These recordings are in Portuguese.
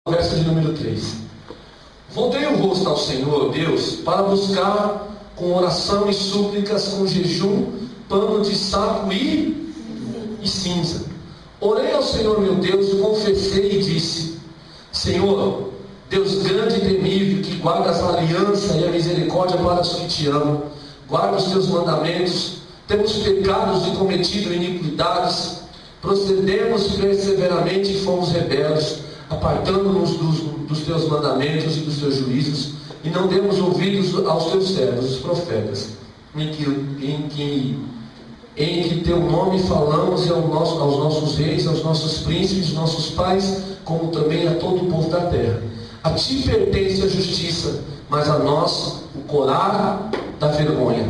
Verso de número 3. Voltei o rosto ao Senhor Deus para buscar com oração e súplicas, com jejum, pano de saco e cinza. Orei ao Senhor meu Deus, confessei e disse: Senhor, Deus grande e temível, que guardas a aliança e a misericórdia para os que te amam, guarda os teus mandamentos. Temos pecados e cometido iniquidades, procedemos perseveramente e fomos rebeldes, apartando-nos dos teus mandamentos e dos teus juízos, e não demos ouvidos aos teus servos, os profetas, em que teu nome falamos e aos nossos reis, aos nossos príncipes, nossos pais, como também a todo o povo da terra. A ti pertence a justiça, mas a nós o corar da vergonha.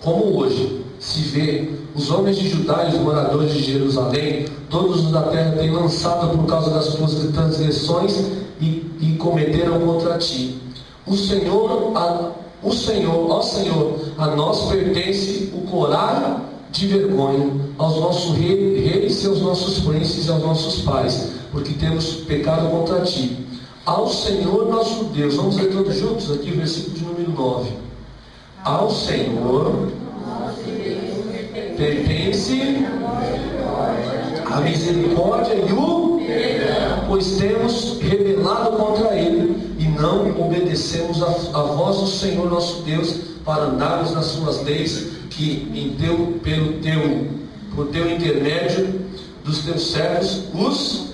Como hoje se vê os homens de Judá e os moradores de Jerusalém, todos os da terra têm lançado por causa das tuas transgressões e cometeram contra ti. Ó Senhor, a nós pertence o corar de vergonha, aos nossos reis e aos nossos príncipes e aos nossos pais, porque temos pecado contra ti. Ao Senhor nosso Deus, vamos ler todos juntos aqui o versículo de número 9. Ao Senhor pertence a misericórdia e o perdão, pois temos rebelado contra ele e não obedecemos a voz do Senhor nosso Deus para andarmos nas suas leis, que por teu intermédio dos teus servos, os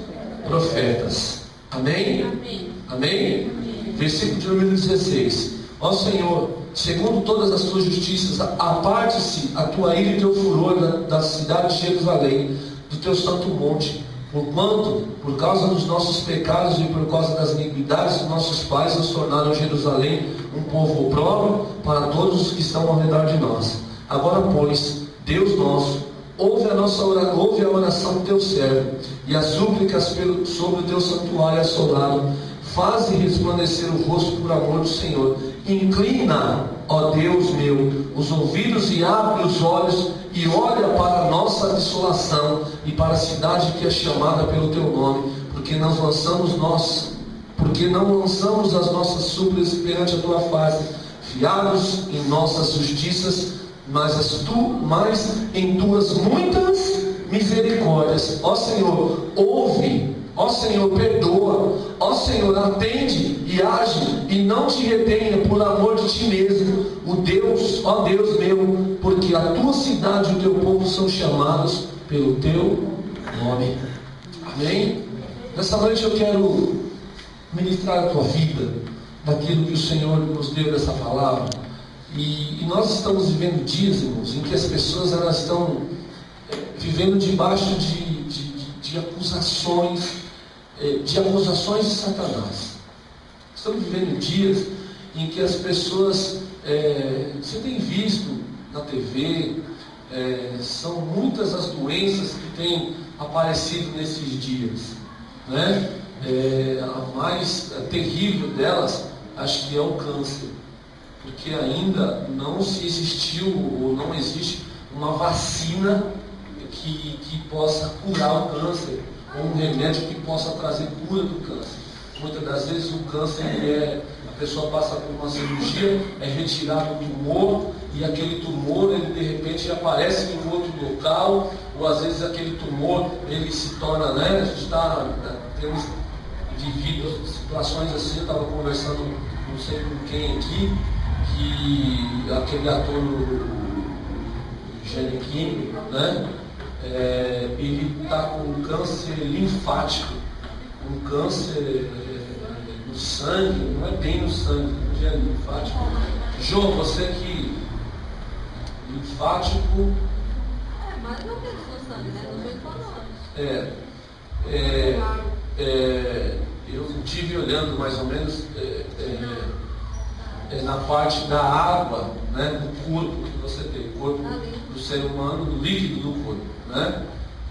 profetas. Amém? Amém? Amém? Versículo de número 16. Ó Senhor, segundo todas as tuas justiças, aparte-se a tua ira e teu furor da cidade de Jerusalém, do teu santo monte, porquanto, por causa dos nossos pecados e por causa das iniquidades dos nossos pais, nos tornaram Jerusalém um povo opróbrio para todos os que estão ao redor de nós. Agora, pois, Deus nosso, ouve a oração do teu servo e as súplicas sobre o teu santuário assolado. Faze resplandecer o rosto por amor do Senhor. Inclina, ó Deus meu, os ouvidos e abre os olhos e olha para a nossa desolação e para a cidade que é chamada pelo teu nome, porque não lançamos as nossas súplicas perante a tua face, fiados em nossas justiças, mas em tuas muitas misericórdias. Ó Senhor, ouve. Ó Senhor, perdoa. Ó Senhor, atende e age, e não te retenha por amor de ti mesmo, ó Deus meu, porque a tua cidade e o teu povo são chamados pelo teu nome. Amém? Nessa noite eu quero ministrar a tua vida, daquilo que o Senhor nos deu dessa palavra. E nós estamos vivendo dias, irmãos, em que as pessoas elas estão vivendo debaixo de acusações de Satanás. Estamos vivendo dias em que as pessoas, você tem visto na TV, são muitas as doenças que têm aparecido nesses dias, né? A mais terrível delas, acho que é o câncer, porque ainda não se existiu ou não existe uma vacina que possa curar o câncer, ou um remédio que possa trazer cura do câncer. Muitas das vezes o câncer a pessoa passa por uma cirurgia, é retirado o tumor, e aquele tumor ele de repente aparece em outro local, ou às vezes aquele tumor ele se torna, né? A gente temos vivido situações assim. Eu estava conversando, não sei com quem aqui, que aquele ator Giannichini, né? Ele está com câncer linfático, um câncer no sangue, não é bem no sangue, é linfático. João, você que linfático. Mas não tem no sangue, né? Não vem falando. Eu estive olhando mais ou menos na parte da água, né, do corpo que você tem, o corpo do ser humano, do líquido do corpo, né?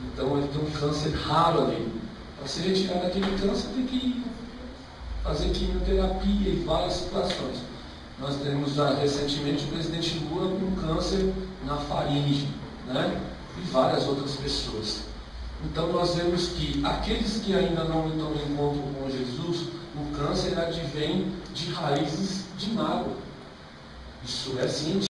Então ele tem um câncer raro ali. Para se retirar daquele câncer tem que fazer quimioterapia e várias situações. Nós temos recentemente o presidente Lula com câncer na faringe, né? E várias outras pessoas. Então nós vemos que aqueles que ainda não estão em encontro com Jesus, o câncer advém de raízes de mágoa. Isso é científico.